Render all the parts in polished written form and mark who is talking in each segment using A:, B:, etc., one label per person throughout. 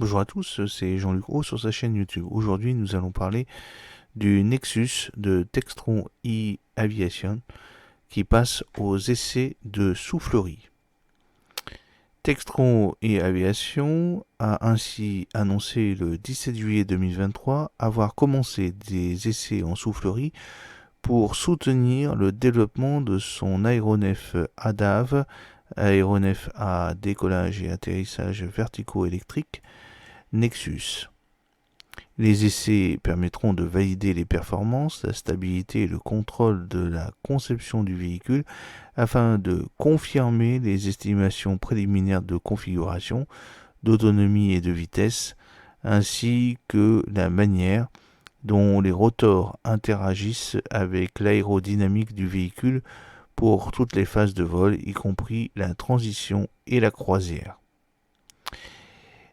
A: Bonjour à tous, c'est Jean-Luc Roux sur sa chaîne YouTube. Aujourd'hui, nous allons parler du Nexus de Textron e-Aviation qui passe aux essais de soufflerie. Textron e-Aviation a ainsi annoncé le 17 juillet 2023 avoir commencé des essais en soufflerie pour soutenir le développement de son aéronef ADAV, aéronef à décollage et atterrissage verticaux électriques, Nexus. Les essais permettront de valider les performances, la stabilité et le contrôle de la conception du véhicule afin de confirmer les estimations préliminaires de configuration, d'autonomie et de vitesse, ainsi que la manière dont les rotors interagissent avec l'aérodynamique du véhicule pour toutes les phases de vol, y compris la transition et la croisière.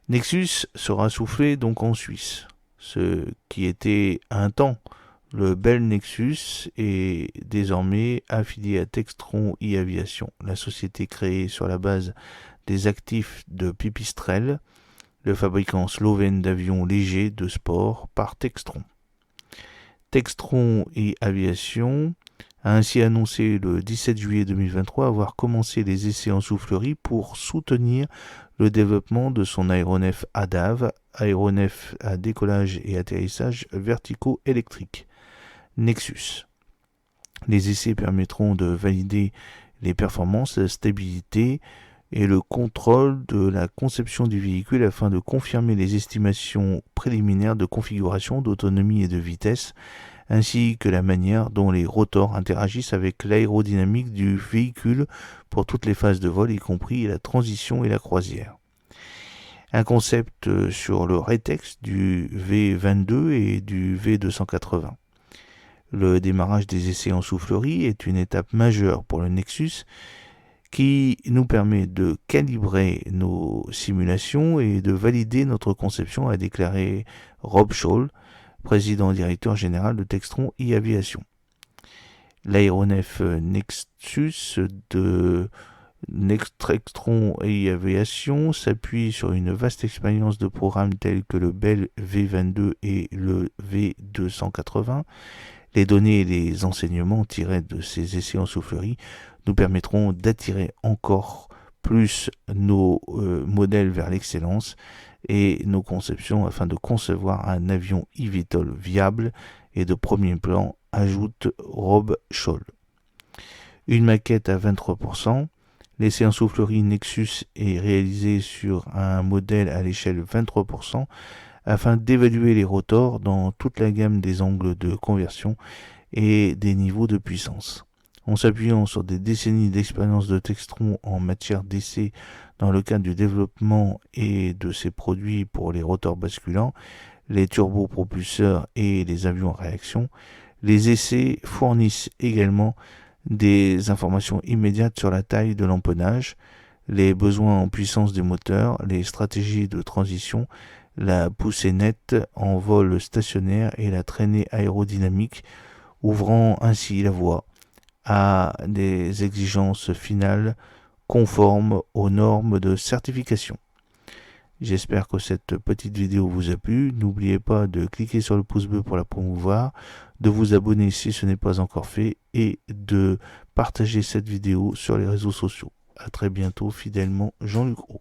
A: Nexus sera soufflé donc en Suisse. Ce qui était un temps le Bell Nexus est désormais affilié à Textron e-Aviation, la société créée sur la base des actifs de Pipistrel, le fabricant slovène d'avions légers de sport par Textron. Textron e-Aviation a ainsi annoncé le 17 juillet 2023 avoir commencé les essais en soufflerie pour soutenir le développement de son aéronef ADAV, aéronef à décollage et atterrissage verticaux électriques, Nexus. Les essais permettront de valider les performances, la stabilité et le contrôle de la conception du véhicule afin de confirmer les estimations préliminaires de configuration, d'autonomie et de vitesse, ainsi que la manière dont les rotors interagissent avec l'aérodynamique du véhicule pour toutes les phases de vol, y compris la transition et la croisière. Un concept sur le rétex du V22 et du V280. Le démarrage des essais en soufflerie est une étape majeure pour le Nexus qui nous permet de calibrer nos simulations et de valider notre conception, a déclaré Rob Scholl, président et directeur général de Textron e-Aviation. L'aéronef Nexus de Textron e-Aviation s'appuie sur une vaste expérience de programmes tels que le Bell V22 et le V280. Les données et les enseignements tirés de ces essais en soufflerie nous permettront d'attirer encore plus nos modèles vers l'excellence et nos conceptions afin de concevoir un avion eVTOL viable et de premier plan, ajoute Rob Scholl. Une maquette à 23%. L'essai en soufflerie Nexus est réalisé sur un modèle à l'échelle 23% afin d'évaluer les rotors dans toute la gamme des angles de conversion et des niveaux de puissance. En s'appuyant sur des décennies d'expérience de Textron en matière d'essais dans le cadre du développement et de ses produits pour les rotors basculants, les turbopropulseurs et les avions à réaction, les essais fournissent également des informations immédiates sur la taille de l'empennage, les besoins en puissance des moteurs, les stratégies de transition, la poussée nette en vol stationnaire et la traînée aérodynamique, ouvrant ainsi la voie à des exigences finales conformes aux normes de certification. J'espère que cette petite vidéo vous a plu. N'oubliez pas de cliquer sur le pouce bleu pour la promouvoir, de vous abonner si ce n'est pas encore fait et de partager cette vidéo sur les réseaux sociaux. A très bientôt, fidèlement Jean-Luc Roux.